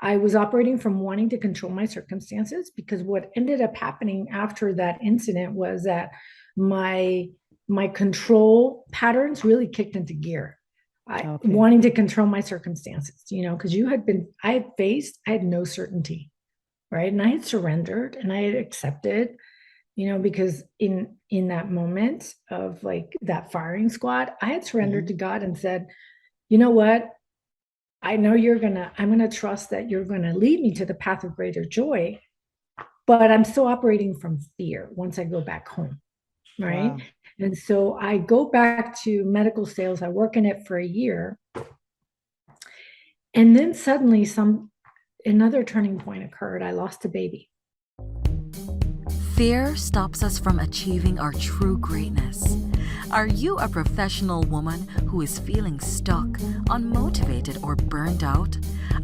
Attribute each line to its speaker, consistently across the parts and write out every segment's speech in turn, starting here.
Speaker 1: I was operating from wanting to control my circumstances, because what ended up happening after that incident was that my my control patterns really kicked into gear. I
Speaker 2: Okay.
Speaker 1: wanting to control my circumstances, because I had no certainty, right? And I had surrendered and I had accepted, because in that moment of like that firing squad, I had surrendered
Speaker 2: Hmm.
Speaker 1: to God and said, you know what? I'm gonna trust that you're gonna lead me to the path of greater joy, but I'm still operating from fear once I go back home, right?
Speaker 2: Wow.
Speaker 1: And so I go back to medical sales. I work in it for a year, and then suddenly some another turning point occurred. I lost a baby.
Speaker 3: Fear stops us from achieving our true greatness. Are you a professional woman who is feeling stuck, unmotivated, or burned out?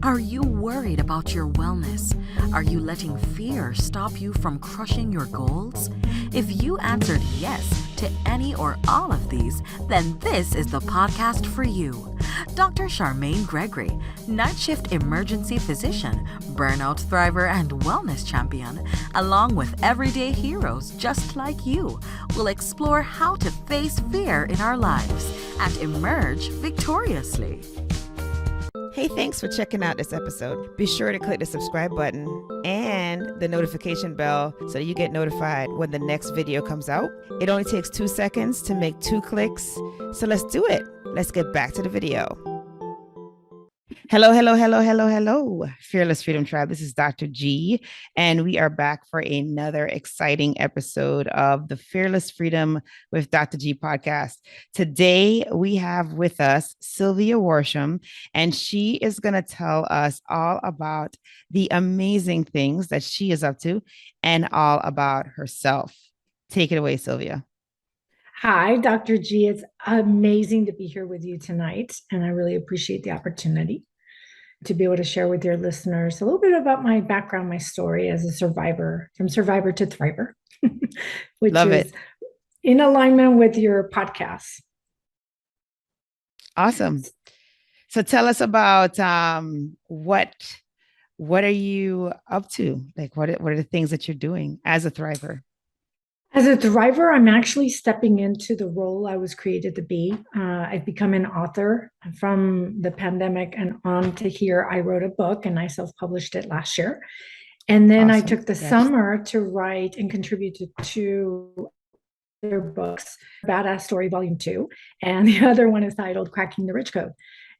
Speaker 3: Are you worried about your wellness? Are you letting fear stop you from crushing your goals? If you answered yes to any or all of these, then this is the podcast for you. Dr. Charmaine Gregory, night shift emergency physician, burnout thriver, and wellness champion, along with everyday heroes just like you, will explore how to face fear in our lives and emerge victoriously.
Speaker 2: Hey, thanks for checking out this episode. Be sure to click the subscribe button and the notification bell so you get notified when the next video comes out. It only takes 2 seconds to make 2 clicks. So let's do it. Let's get back to the video. Hello, hello, hello, hello, hello, Fearless Freedom Tribe. This is Dr. G, and we are back for another exciting episode of the Fearless Freedom with Dr. G podcast. Today, we have with us Sylvia Worsham, and she is going to tell us all about the amazing things that she is up to and all about herself. Take it away, Sylvia.
Speaker 1: Hi, Dr. G. It's amazing to be here with you tonight, and I really appreciate the opportunity to be able to share with your listeners a little bit about my background, my story as a survivor, from survivor to thriver, which
Speaker 2: Love
Speaker 1: is
Speaker 2: it.
Speaker 1: in alignment with your podcast.
Speaker 2: Awesome. So tell us about what are you up to? Like what are the things that you're doing as a thriver?
Speaker 1: As a thriver, I'm actually stepping into the role I was created to be. I've become an author from the pandemic and on to here. I wrote a book and I self published it last year. And then I
Speaker 2: Awesome.
Speaker 1: took the
Speaker 2: Congrats.
Speaker 1: summer to write and contribute to two their books, Badass Story Volume 2, and the other one is titled Cracking the Rich Code.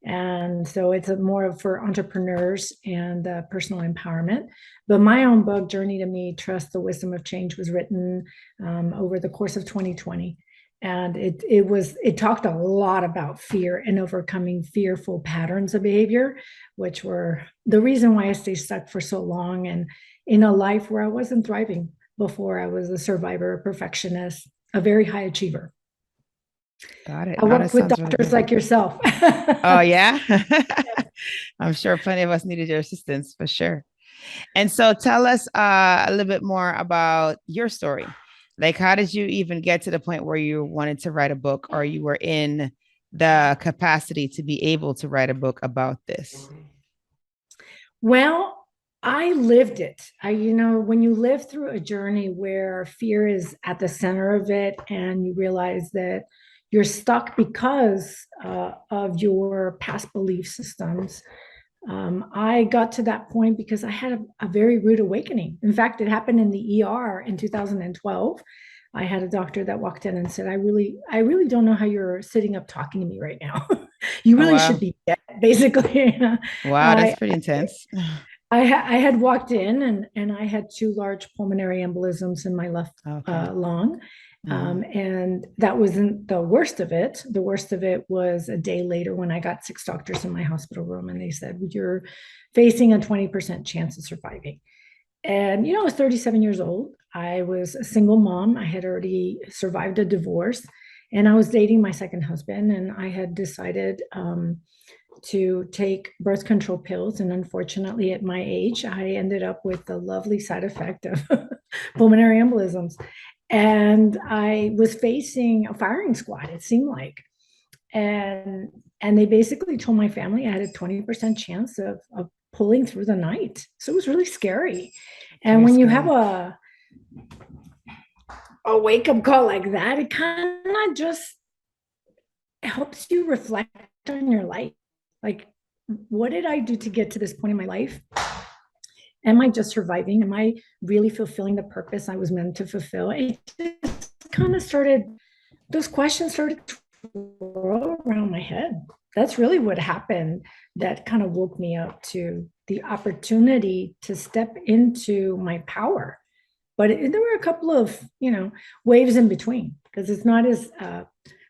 Speaker 1: And so it's more for entrepreneurs and personal empowerment. But my own book, Journey to Me, Trust the Wisdom of Change, was written over the course of 2020. And it talked a lot about fear and overcoming fearful patterns of behavior, which were the reason why I stayed stuck for so long and in a life where I wasn't thriving before. I was a survivor, a perfectionist, a very high achiever.
Speaker 2: Got it.
Speaker 1: I
Speaker 2: Oh, that
Speaker 1: worked with
Speaker 2: sounds really
Speaker 1: doctors
Speaker 2: good.
Speaker 1: like yourself.
Speaker 2: Oh yeah. I'm sure plenty of us needed your assistance for sure. And so tell us a little bit more about your story. Like how did you even get to the point where you wanted to write a book or you were in the capacity to be able to write a book about this?
Speaker 1: Well, I lived it. When you live through a journey where fear is at the center of it and you realize that you're stuck because of your past belief systems. I got to that point because I had a very rude awakening. In fact, it happened in the ER in 2012. I had a doctor that walked in and said, I really don't know how you're sitting up talking to me right now. You
Speaker 2: Oh
Speaker 1: really should
Speaker 2: wow.
Speaker 1: be dead, basically.
Speaker 2: Wow, that's
Speaker 1: I,
Speaker 2: pretty intense.
Speaker 1: I had walked in and I had two large pulmonary embolisms in my left
Speaker 2: Okay.
Speaker 1: lung.
Speaker 2: Hmm.
Speaker 1: And that wasn't the worst of it. The worst of it was a day later when I got six doctors in my hospital room and they said, you're facing a 20% chance of surviving. And, I was 37 years old. I was a single mom. I had already survived a divorce and I was dating my second husband. And I had decided to take birth control pills. And unfortunately, at my age, I ended up with the lovely side effect of pulmonary embolisms. And I was facing a firing squad, it seemed like. And they basically told my family I had a 20% chance of pulling through the night. So it was really scary. And
Speaker 2: Very
Speaker 1: when you
Speaker 2: scary.
Speaker 1: have a wake up call like that, it kind of just helps you reflect on your life. Like, what did I do to get to this point in my life? Am I just surviving? Am I really fulfilling the purpose I was meant to fulfill? It just kind of started, those questions started to swirl around my head. That's really what happened that kind of woke me up to the opportunity to step into my power. But there were a couple of, waves in between, because it's not as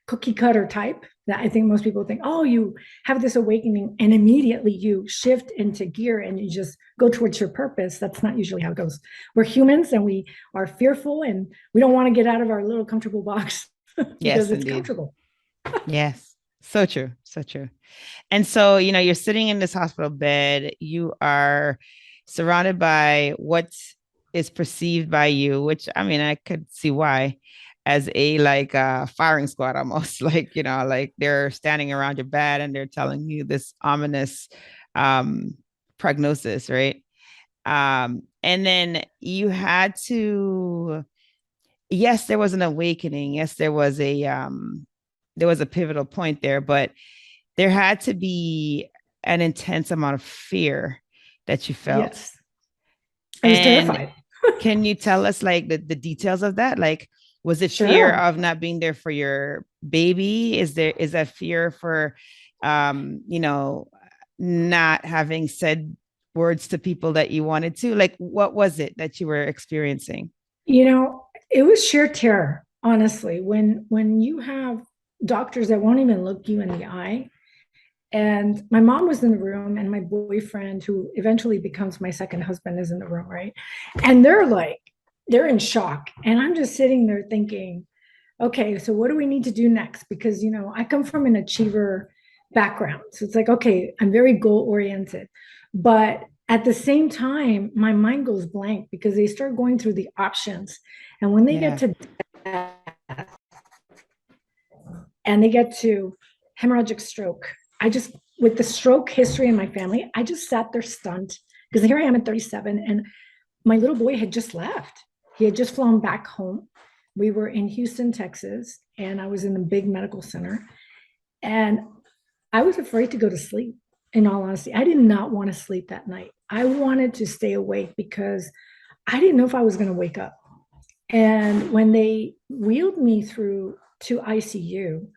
Speaker 1: cookie cutter type that I think most people think, oh, you have this awakening and immediately you shift into gear and you just go towards your purpose. That's not usually how it goes. We're humans and we are fearful and we don't want to get out of our little comfortable box because
Speaker 2: Yes,
Speaker 1: it's
Speaker 2: indeed.
Speaker 1: comfortable.
Speaker 2: Yes. So true. So true. And so, you're sitting in this hospital bed, you are surrounded by what is perceived by you, which I could see why, as a firing squad almost, like they're standing around your bed and they're telling you this ominous prognosis, right? And then you had to, yes, there was an awakening. Yes, there was a pivotal point there, but there had to be an intense amount of fear that you felt.
Speaker 1: Yes. I was terrified.
Speaker 2: Can you tell us the details of that? Like, was it
Speaker 1: Sure.
Speaker 2: fear of not being there for your baby? Is that fear for, not having said words to people that you wanted to? Like, what was it that you were experiencing?
Speaker 1: It was sheer terror, honestly. When you have doctors that won't even look you in the eye. And my mom was in the room, and my boyfriend, who eventually becomes my second husband, is in the room, right? And they're in shock. And I'm just sitting there thinking, okay, so what do we need to do next? Because, I come from an achiever background. So it's like, okay, I'm very goal oriented. But at the same time, my mind goes blank because they start going through the options. And when they get to death and they get to hemorrhagic stroke, with the stroke history in my family, I just sat there stunned, because here I am at 37 and my little boy had just left. He had just flown back home. We were in Houston, Texas, and I was in the big medical center. And I was afraid to go to sleep. In all honesty, I did not want to sleep that night. I wanted to stay awake because I didn't know if I was going to wake up. And when they wheeled me through to ICU,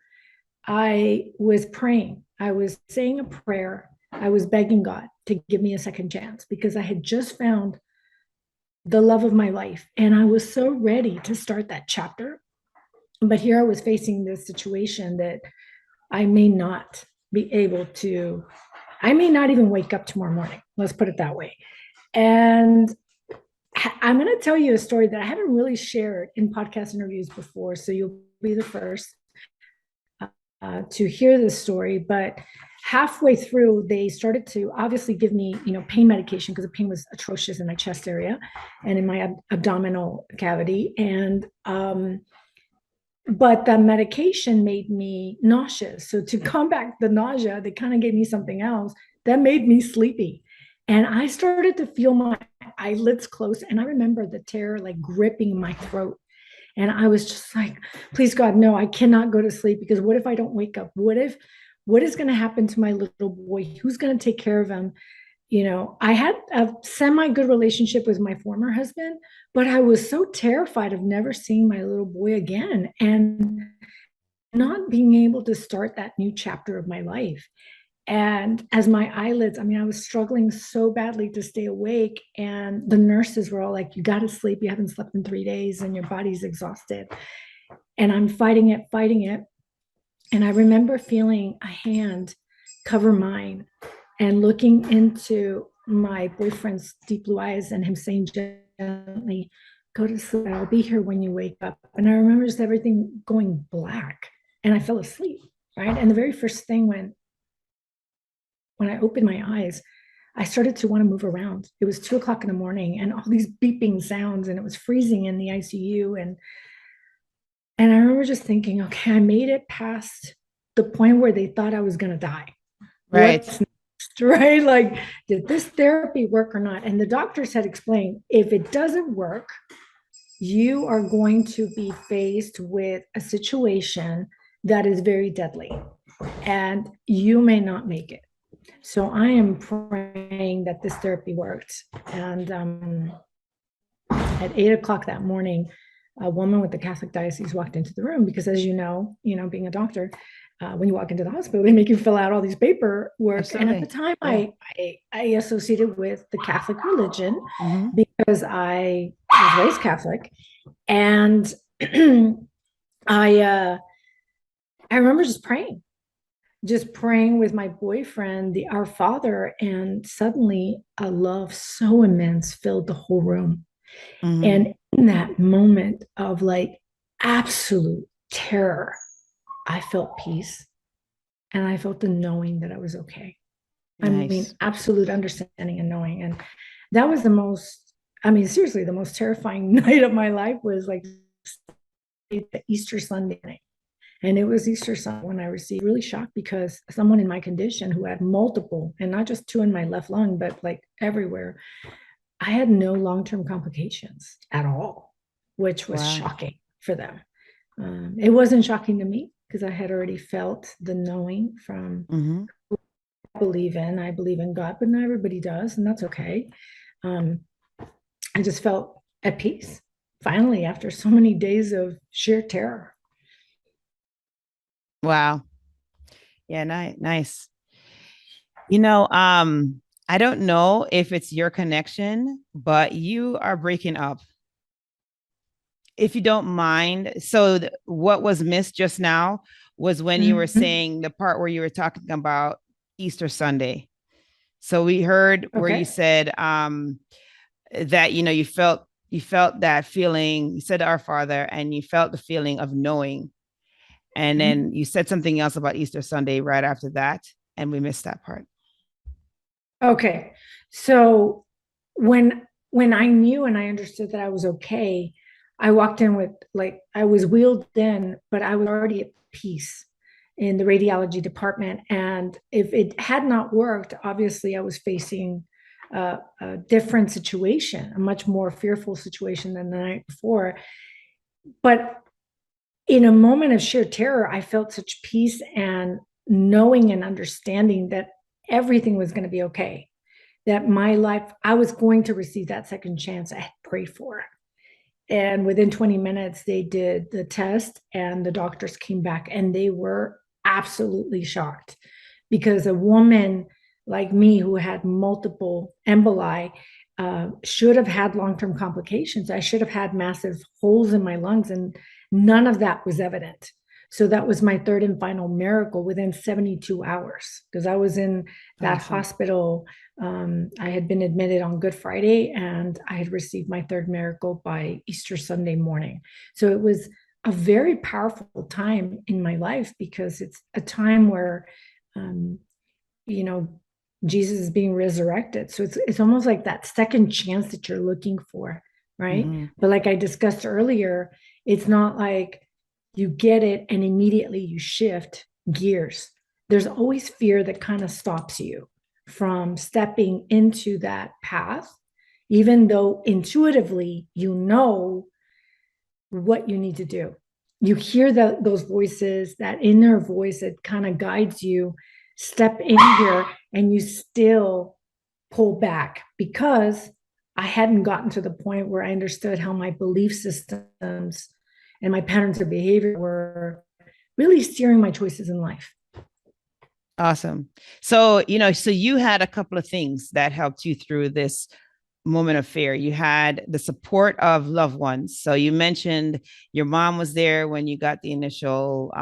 Speaker 1: I was praying. I was saying a prayer. I was begging God to give me a second chance because I had just found the love of my life. And I was so ready to start that chapter. But here I was facing this situation that I may not be able to, I may not even wake up tomorrow morning. Let's put it that way. And I'm going to tell you a story that I haven't really shared in podcast interviews before. So you'll be the first to hear this story. But halfway through, they started to obviously give me, pain medication because the pain was atrocious in my chest area and in my abdominal cavity. And but the medication made me nauseous. So to combat the nausea, they kind of gave me something else that made me sleepy. And I started to feel my eyelids close. And I remember the terror gripping my throat. And I was just like, please, God, no, I cannot go to sleep, because what if I don't wake up? What is going to happen to my little boy? Who's going to take care of him? I had a semi-good relationship with my former husband, but I was so terrified of never seeing my little boy again and not being able to start that new chapter of my life. And as my eyelids, I was struggling so badly to stay awake. And the nurses were all like, you got to sleep. You haven't slept in 3 days and your body's exhausted. And I'm fighting it. And I remember feeling a hand cover mine and looking into my boyfriend's deep blue eyes and him saying gently, go to sleep. I'll be here when you wake up. And I remember just everything going black and I fell asleep, right? And the very first thing when I opened my eyes, I started to want to move around. It was 2:00 in the morning and all these beeping sounds, and it was freezing in the ICU. And I remember just thinking, okay, I made it past the point where they thought I was going to die.
Speaker 2: Right.
Speaker 1: What's next? right? Like, did this therapy work or not? And the doctors had explained, if it doesn't work, you are going to be faced with a situation that is very deadly and you may not make it. So I am praying that this therapy worked. And at 8 o'clock that morning, a woman with the Catholic diocese walked into the room because, as you know, being a doctor, when you walk into the hospital, they make you fill out all these paperwork. Absolutely. And at the time, yeah. I associated with the Catholic religion because I was raised Catholic, and I remember just praying with my boyfriend, the Our Father, and suddenly a love so immense filled the whole room. And in that moment of like absolute terror, I felt peace, and I felt the knowing that I was okay. Nice. I mean, absolute understanding and knowing. And that was seriously, the most terrifying night of my life was like Easter Sunday night. And it was Easter Sunday when I received really shocked because someone in my condition who had multiple, and not just 2 in my left lung, but like everywhere, I had no long-term complications at all, which was shocking for them. It wasn't shocking to me because I had already felt the knowing from who I believe in. I believe in God, but not everybody does, and that's okay. I just felt at peace, finally, after so many days of sheer terror.
Speaker 2: Wow. Yeah, nice. I don't know if it's your connection, but you are breaking up. If you don't mind. So what was missed just now was when you were saying the part where you were talking about Easter Sunday. So we heard where you said that, you felt that feeling, you said Our Father, and you felt the feeling of knowing. And then you said something else about Easter Sunday right after that, and we missed that part.
Speaker 1: Okay. So when I knew and I understood that I was okay, I walked in with, like, I was wheeled in, but I was already at peace in the radiology department. And if it had not worked, obviously I was facing a different situation, a much more fearful situation than the night before. But in a moment of sheer terror, I felt such peace and knowing and understanding that everything was going to be okay, that my life, I was going to receive that second chance I had prayed for. And within 20 minutes, they did the test and the doctors came back and they were absolutely shocked because a woman like me who had multiple emboli should have had long-term complications. I should have had massive holes in my lungs, and none of that was evident. So that was my third and final miracle within 72 hours because I was in that hospital. I had been admitted on Good Friday and I had received my third miracle by Easter Sunday morning. So it was a very powerful time in my life because it's a time where, Jesus is being resurrected. So it's almost like that second chance that you're looking for, right? But like I discussed earlier, it's not like you get it and immediately you shift gears. There's always fear that kind of stops you from stepping into that path, even though intuitively you know what you need to do. You hear those voices, that inner voice that kind of guides you, step in here, and you still pull back because I hadn't gotten to the point where I understood how my belief systems and my patterns of behavior were really steering my choices in life.
Speaker 2: Awesome. So, so you had a couple of things that helped you through this moment of fear. You had the support of loved ones. So you mentioned your mom was there when you got the initial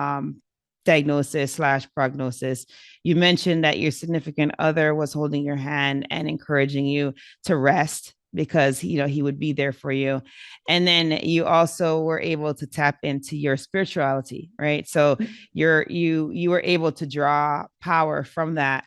Speaker 2: diagnosis/prognosis. You mentioned that your significant other was holding your hand and encouraging you to rest because, he would be there for you. And then you also were able to tap into your spirituality, right? So you were able to draw power from that.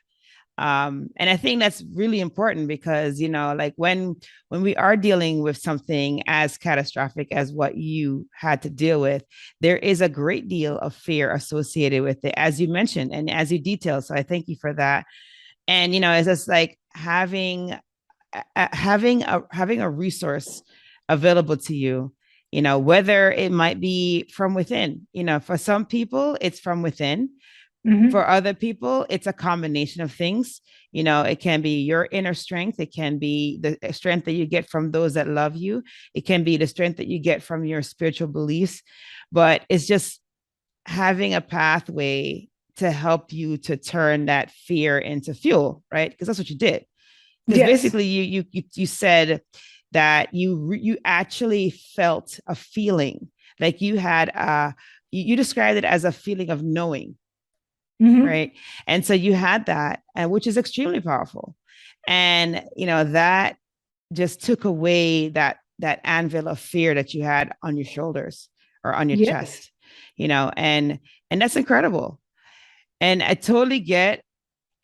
Speaker 2: And I think that's really important because, like when we are dealing with something as catastrophic as what you had to deal with, there is a great deal of fear associated with it, as you mentioned, and as you detailed. So I thank you for that. And, it's just like having a resource available to you, whether it might be from within. For some people it's from within. For other people it's a combination of things. It can be your inner strength, it can be the strength that you get from those that love you, it can be the strength that you get from your spiritual beliefs, but it's just having a pathway to help you to turn that fear into fuel, right? Because that's what you did. Because
Speaker 1: Yes.
Speaker 2: basically you said that you actually felt a feeling, like you had you described it as a feeling of knowing, right? And so you had that, which is extremely powerful. And that just took away that anvil of fear that you had on your shoulders or on your
Speaker 1: Yes.
Speaker 2: chest, and that's incredible. And I totally get,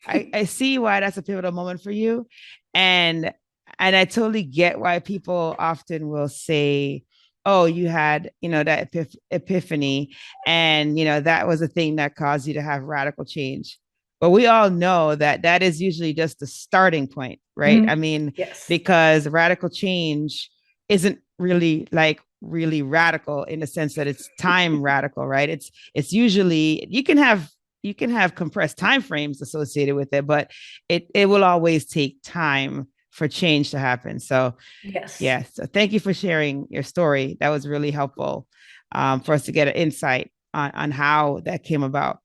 Speaker 2: I see why that's a pivotal moment for you. And I totally get why people often will say, oh, you had, that epiphany, and, that was a thing that caused you to have radical change. But we all know that that is usually just the starting point, right? I mean,
Speaker 1: Yes.
Speaker 2: because radical change isn't really like really radical in the sense that it's time radical, right? It's usually you can have compressed time frames associated with it, but it will always take time for change to happen. So
Speaker 1: Yes.
Speaker 2: yeah, so thank you for sharing your story. That was really helpful for us to get an insight on how that came about.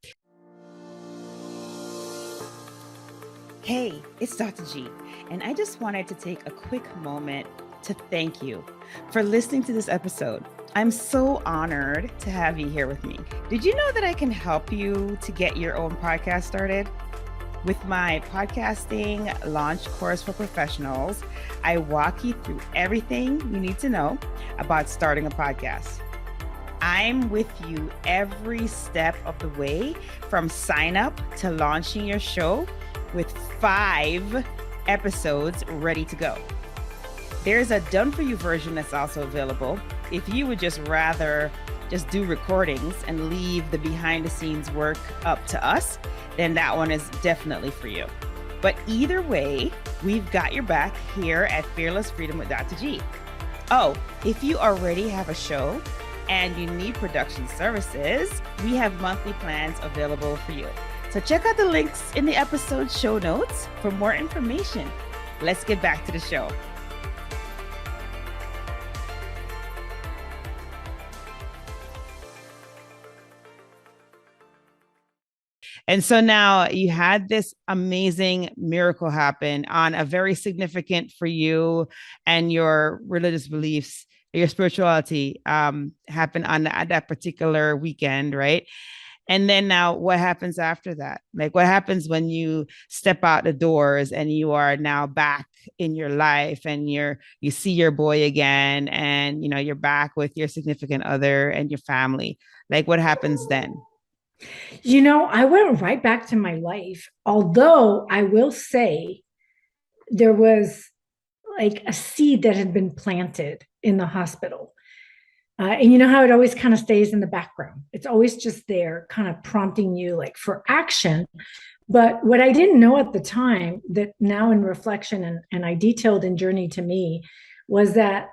Speaker 2: Hey, it's Dr. G, and I just wanted to take a quick moment to thank you for listening to this episode. I'm so honored to have you here with me. Did you know that I can help you to get your own podcast started? With my podcasting launch course for professionals, I walk you through everything you need to know about starting a podcast. I'm with you every step of the way, from sign up to launching your show, with 5 episodes ready to go. There's a done for you version that's also available. If you would just rather just do recordings and leave the behind the scenes work up to us, then that one is definitely for you. But either way, we've got your back here at Fearless Freedom with Dr. G. Oh, if you already have a show and you need production services, we have monthly plans available for you. So check out the links in the episode show notes for more information. Let's get back to the show. And so now you had this amazing miracle happen on a very significant for you and your religious beliefs, your spirituality happen on that particular weekend, right? And then now what happens after that? Like what happens when you step out the doors and you are now back in your life and you see your boy again and you're back with your significant other and your family? Like what happens then?
Speaker 1: I went right back to my life, although I will say there was like a seed that had been planted in the hospital. And you know how it always kind of stays in the background. It's always just there, kind of prompting you like for action. But what I didn't know at the time, that now in reflection and I detailed in Journey to Me, was that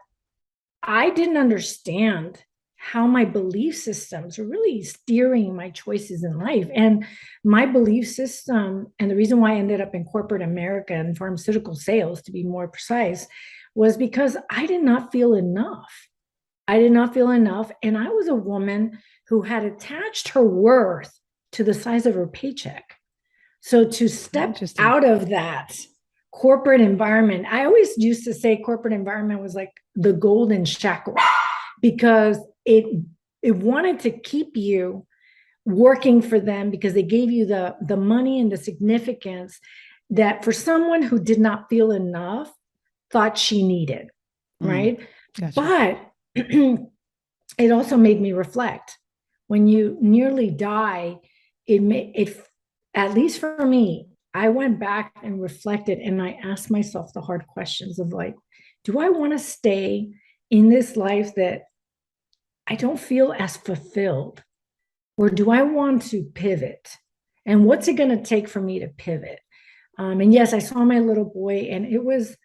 Speaker 1: I didn't understand how my belief systems were really steering my choices in life. And my belief system, and the reason why I ended up in corporate America and pharmaceutical sales, to be more precise, was because I did not feel enough. I did not feel enough. And I was a woman who had attached her worth to the size of her paycheck. So to step out of that corporate environment, I always used to say corporate environment was like the golden shackle, because it wanted to keep you working for them because they gave you the money and the significance that for someone who did not feel enough thought she needed, right? Gotcha. But it also made me reflect. When you nearly die, it at least for me, I went back and reflected and I asked myself the hard questions of like, do I want to stay in this life that I don't feel as fulfilled? Or do I want to pivot? And what's it going to take for me to pivot? And yes, I saw my little boy, and it was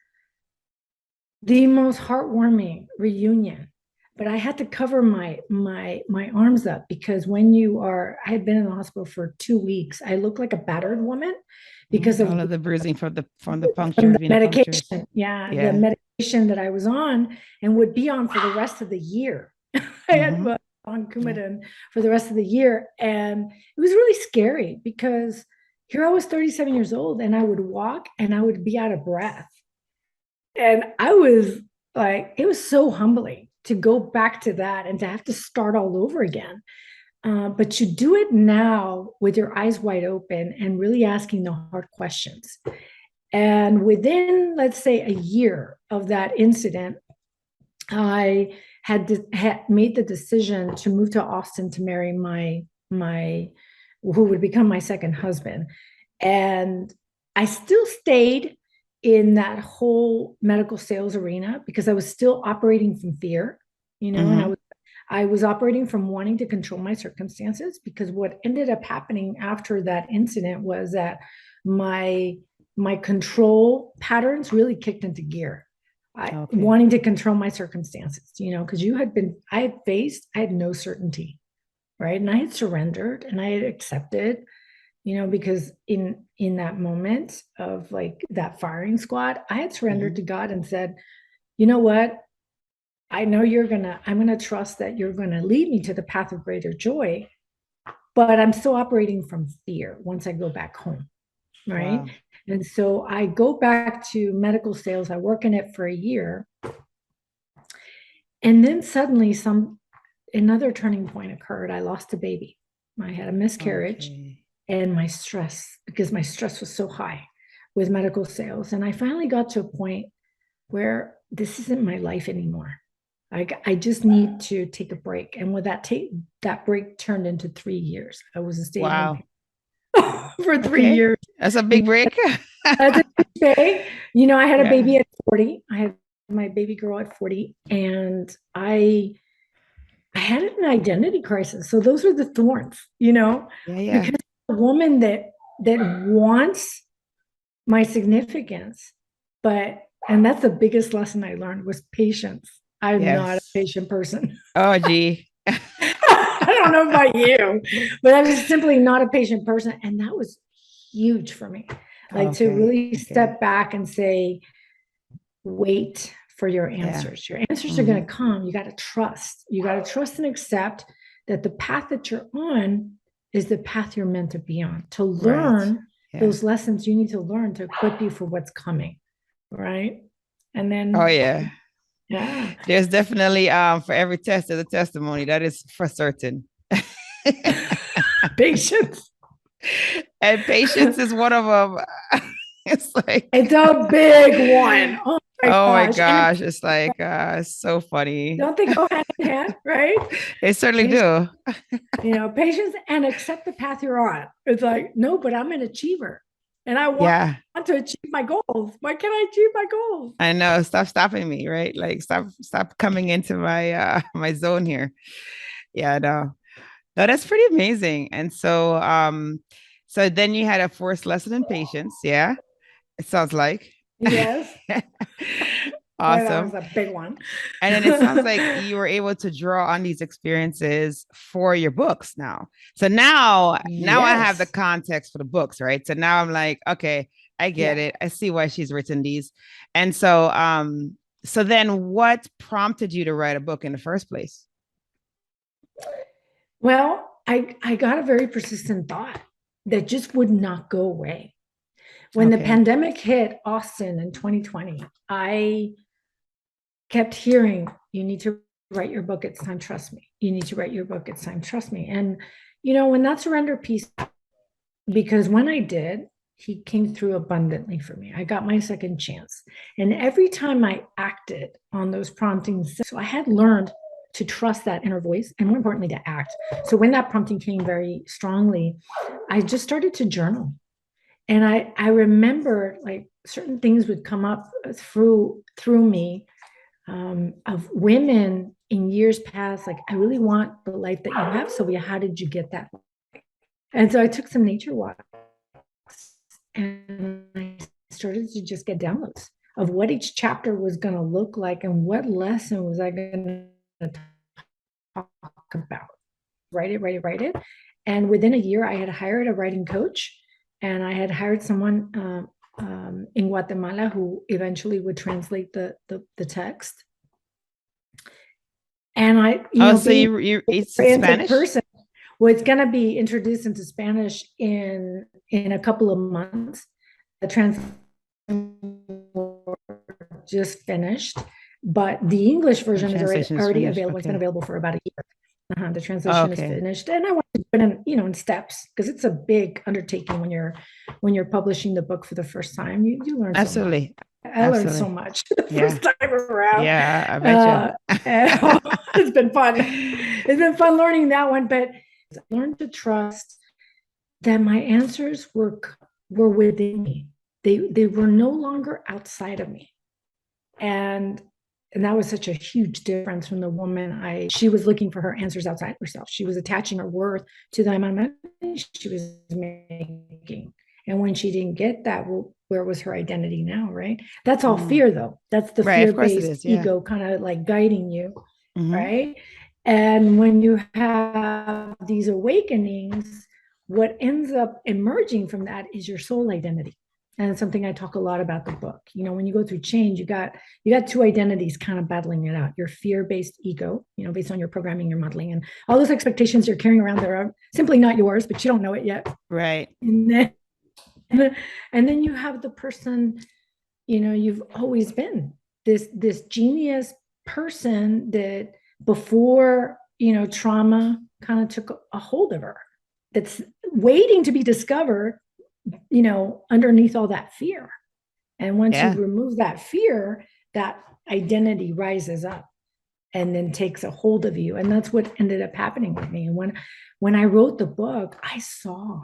Speaker 1: the most heartwarming reunion. But I had to cover my arms up because I had been in the hospital for 2 weeks. I looked like a battered woman because
Speaker 2: All
Speaker 1: of
Speaker 2: of the bruising from the puncture,
Speaker 1: from the
Speaker 2: venipunctures.
Speaker 1: medication. Yeah, the
Speaker 2: Yeah.
Speaker 1: medication that I was on and would be on for the rest of the year. I had on Coumadin for the rest of the year, and it was really scary because here I was 37 years old, and I would walk and I would be out of breath. And I was like, it was so humbling to go back to that and to have to start all over again. But you do it now with your eyes wide open and really asking the hard questions. And within, let's say, a year of that incident, I had made the decision to move to Austin to marry my who would become my second husband. And I still stayed in that whole medical sales arena because I was still operating from fear, and I was operating from wanting to control my circumstances, because what ended up happening after that incident was that my my control patterns really kicked into gear. Wanting to control my circumstances, because I had no certainty, right? And I had surrendered and I had accepted, because in that moment of like that firing squad, I had surrendered to God and said, you know what? I'm gonna trust that you're gonna lead me to the path of greater joy, but I'm still operating from fear once I go back home, right? Wow. And so I go back to medical sales. I work in it for a year. And then suddenly another turning point occurred. I lost a baby. I had a miscarriage, and because my stress was so high with medical sales. And I finally got to a point where this isn't my life anymore. I just need to take a break. And with that break turned into 3 years. I was a stay-at-home for 3 years.
Speaker 2: That's a big break.
Speaker 1: That's a big break. I had a baby at 40. I had my baby girl at 40, and I had an identity crisis. So those are the thorns, because a woman that wants my significance, and that's the biggest lesson I learned was patience. I'm not a patient person.
Speaker 2: Oh, gee.
Speaker 1: I don't know about you, but I was simply not a patient person. And that was huge for me. To really step back and say, wait for your answers. Your answers are going to come. You got to trust. You got to trust and accept that the path that you're on is the path you're meant to be on. To learn those lessons you need to learn to equip you for what's coming. Right. And then.
Speaker 2: Oh, yeah. Yeah. There's definitely for every test there's a testimony. That is for certain.
Speaker 1: Patience.
Speaker 2: And patience is one of them. It's a
Speaker 1: big one.
Speaker 2: Oh my gosh. It's like it's so funny.
Speaker 1: Don't they go hand in hand, right?
Speaker 2: They certainly do.
Speaker 1: Patience and accept the path you're on. It's like, no, but I'm an achiever. And I want to achieve my goals. Why can't I achieve my goals?
Speaker 2: I know. Stop stopping me, right? Like stop coming into my my zone here. Yeah, no, that's pretty amazing. And so so then you had a first lesson in patience. Yeah, it sounds like.
Speaker 1: Yes.
Speaker 2: Awesome.
Speaker 1: That was a big one.
Speaker 2: And then it sounds like you were able to draw on these experiences for your books now. So now I have the context for the books, right? So now I'm like, okay, I get it. I see why she's written these. And so so then what prompted you to write a book in the first place?
Speaker 1: Well, I got a very persistent thought that just would not go away. When the pandemic hit Austin in 2020, I kept hearing, you need to write your book. It's time. Trust me. You need to write your book. It's time. Trust me. And, when that surrender piece, because when I did, he came through abundantly for me. I got my second chance. And every time I acted on those promptings, so I had learned to trust that inner voice and more importantly, to act. So when that prompting came very strongly, I just started to journal. And I remember like certain things would come up through me of women in years past, like, I really want the life that you have, Sylvia. How did you get that? And so I took some nature walks and I started to just get downloads of what each chapter was going to look like and what lesson was I going to talk about. Write it. And within a year, I had hired a writing coach, and I had hired someone in Guatemala who eventually would translate the text. And
Speaker 2: so it's Spanish
Speaker 1: person. Well, it's going to be introduced into Spanish in a couple of months. The translation just finished, but the English version is already available. Okay. It's been available for about a year. The translation is finished, and I want to put in, in steps, because it's a big undertaking when you're publishing the book for the first time. You learn
Speaker 2: absolutely.
Speaker 1: So much. I learned so much the first time around.
Speaker 2: Yeah, I bet
Speaker 1: you. It's been fun. It's been fun learning that one, but I learned to trust that my answers were within me. They were no longer outside of me, and that was such a huge difference from the woman she was looking for her answers outside herself. She was attaching her worth to the amount of money she was making. And when she didn't get that, well, where was her identity now, right? That's all fear, though. That's the fear-based ego kind of like guiding you, right? And when you have these awakenings, what ends up emerging from that is your soul identity. And it's something I talk a lot about the book. When you go through change, you got two identities kind of battling it out. Your fear-based ego, based on your programming, your modeling, and all those expectations you're carrying around that are simply not yours, but you don't know it yet.
Speaker 2: Right.
Speaker 1: And then you have the person, you've always been, this genius person that before, trauma kind of took a hold of her, that's waiting to be discovered, underneath all that fear. And once you remove that fear, that identity rises up and then takes a hold of you. And that's what ended up happening with me. And when I wrote the book, I saw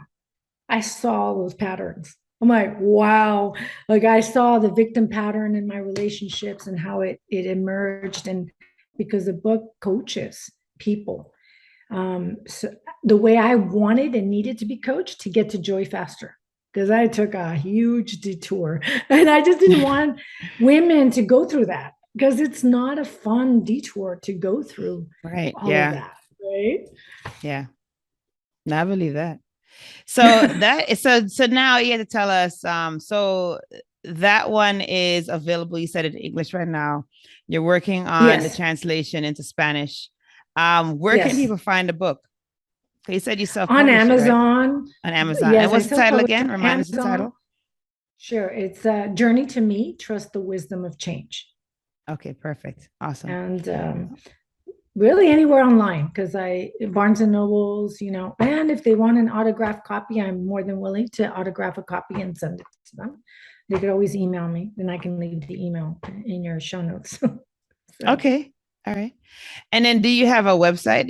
Speaker 1: those patterns. I'm like, wow. Like, I saw the victim pattern in my relationships and how it emerged. And because the book coaches people. So the way I wanted and needed to be coached to get to joy faster, because I took a huge detour and I just didn't want women to go through that, because it's not a fun detour to go through.
Speaker 2: Right.
Speaker 1: All of that. Right.
Speaker 2: Yeah. No, I believe that. So so now you have to tell us, so that one is available. You said it in English right now. You're working on the translation into Spanish. Where can people find the book? You said you
Speaker 1: on Amazon.
Speaker 2: Right? On Amazon. Yes, and what's the title again? Remind us the title.
Speaker 1: Sure. It's Journey to Me, Trust the Wisdom of Change.
Speaker 2: Okay, perfect. Awesome.
Speaker 1: And really anywhere online, because Barnes and Nobles, and if they want an autographed copy, I'm more than willing to autograph a copy and send it to them. They could always email me, and I can leave the email in your show notes. So.
Speaker 2: Okay. All right. And then do you have a website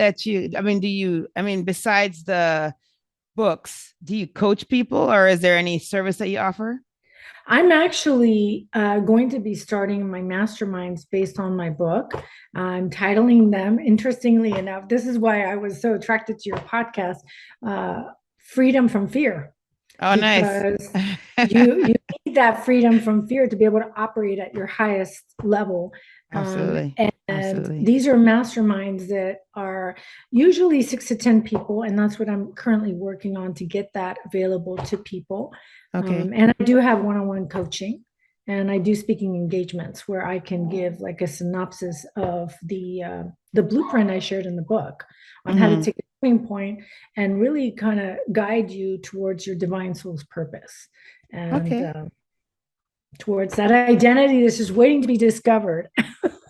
Speaker 2: besides the books, do you coach people, or is there any service that you offer?
Speaker 1: I'm actually going to be starting my masterminds based on my book. I'm titling them, interestingly enough, this is why I was so attracted to your podcast, Freedom from Fear.
Speaker 2: Oh, nice.
Speaker 1: you need that freedom from fear to be able to operate at your highest level.
Speaker 2: Absolutely.
Speaker 1: And these are masterminds that are usually 6 to 10 people. And that's what I'm currently working on, to get that available to people.
Speaker 2: Okay.
Speaker 1: And I do have one-on-one coaching, and I do speaking engagements where I can give like a synopsis of the blueprint I shared in the book on how to take a turning point and really kind of guide you towards your divine soul's purpose. And towards that identity that's just waiting to be discovered.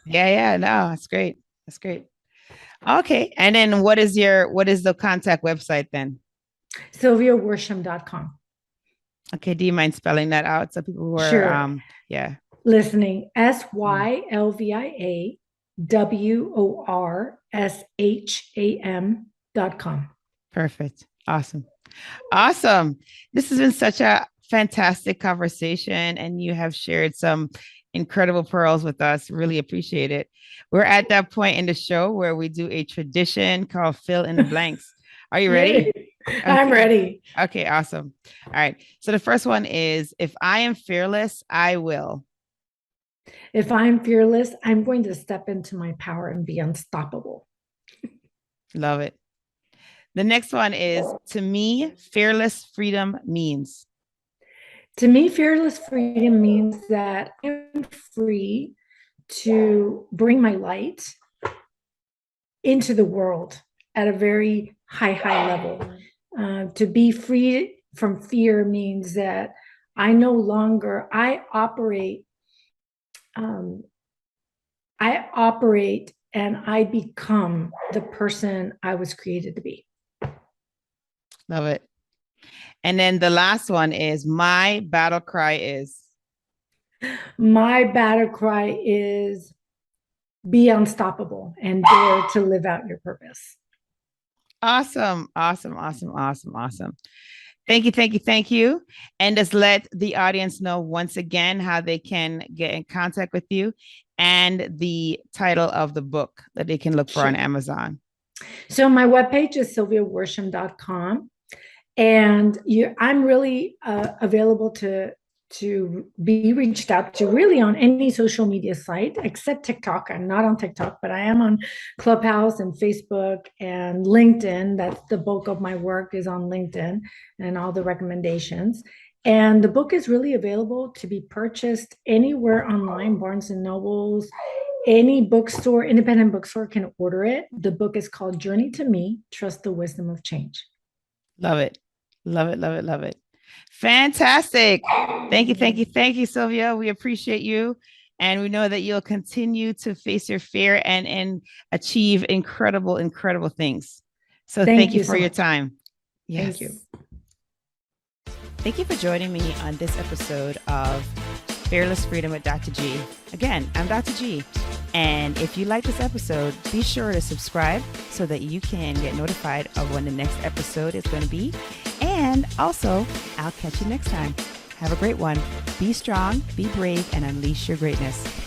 Speaker 2: No, that's great. That's great. Okay. And then what is the contact website then?
Speaker 1: SylviaWorsham.com.
Speaker 2: Okay. Do you mind spelling that out so people who are
Speaker 1: listening? SylviaWorsham.com.
Speaker 2: Perfect. Awesome. This has been such a fantastic conversation, and you have shared some incredible pearls with us. Really appreciate it. We're at that point in the show where we do a tradition called fill in the blanks. Are you ready?
Speaker 1: I'm ready.
Speaker 2: Okay, awesome. All right. So the first one is, if I am fearless, I will.
Speaker 1: If I'm fearless, I'm going to step into my power and be unstoppable.
Speaker 2: Love it. The next one is, to me, fearless freedom means.
Speaker 1: To me, fearless freedom means that I'm free to bring my light into the world at a very high level. To be free from fear means that I no longer, I operate and I become the person I was created to be.
Speaker 2: Love it. And then the last one is, my battle cry is.
Speaker 1: My battle cry is be unstoppable and dare to live out your purpose.
Speaker 2: Awesome. Awesome. Awesome. Awesome. Awesome. Thank you. Thank you. Thank you. And just let the audience know once again how they can get in contact with you and the title of the book that they can look for on Amazon.
Speaker 1: So my webpage is sylviaworsham.com. And I'm really available to be reached out to really on any social media site except TikTok. I'm not on TikTok, but I am on Clubhouse and Facebook and LinkedIn. That's the bulk of my work is on LinkedIn and all the recommendations. And the book is really available to be purchased anywhere online, Barnes and Nobles, any bookstore, independent bookstore can order it. The book is called Journey to Me, Trust the Wisdom of Change.
Speaker 2: Love it. Love it. Love it. Love it. Fantastic. Thank you. Thank you. Thank you, Sylvia. We appreciate you. And we know that you'll continue to face your fear and achieve incredible, incredible things. So thank you for your time.
Speaker 1: Yes. Thank you.
Speaker 2: Thank you for joining me on this episode of Fearless Freedom with Dr. G. Again, I'm Dr. G. And if you like this episode, be sure to subscribe so that you can get notified of when the next episode is going to be. And also, I'll catch you next time. Have a great one. Be strong, be brave, and unleash your greatness.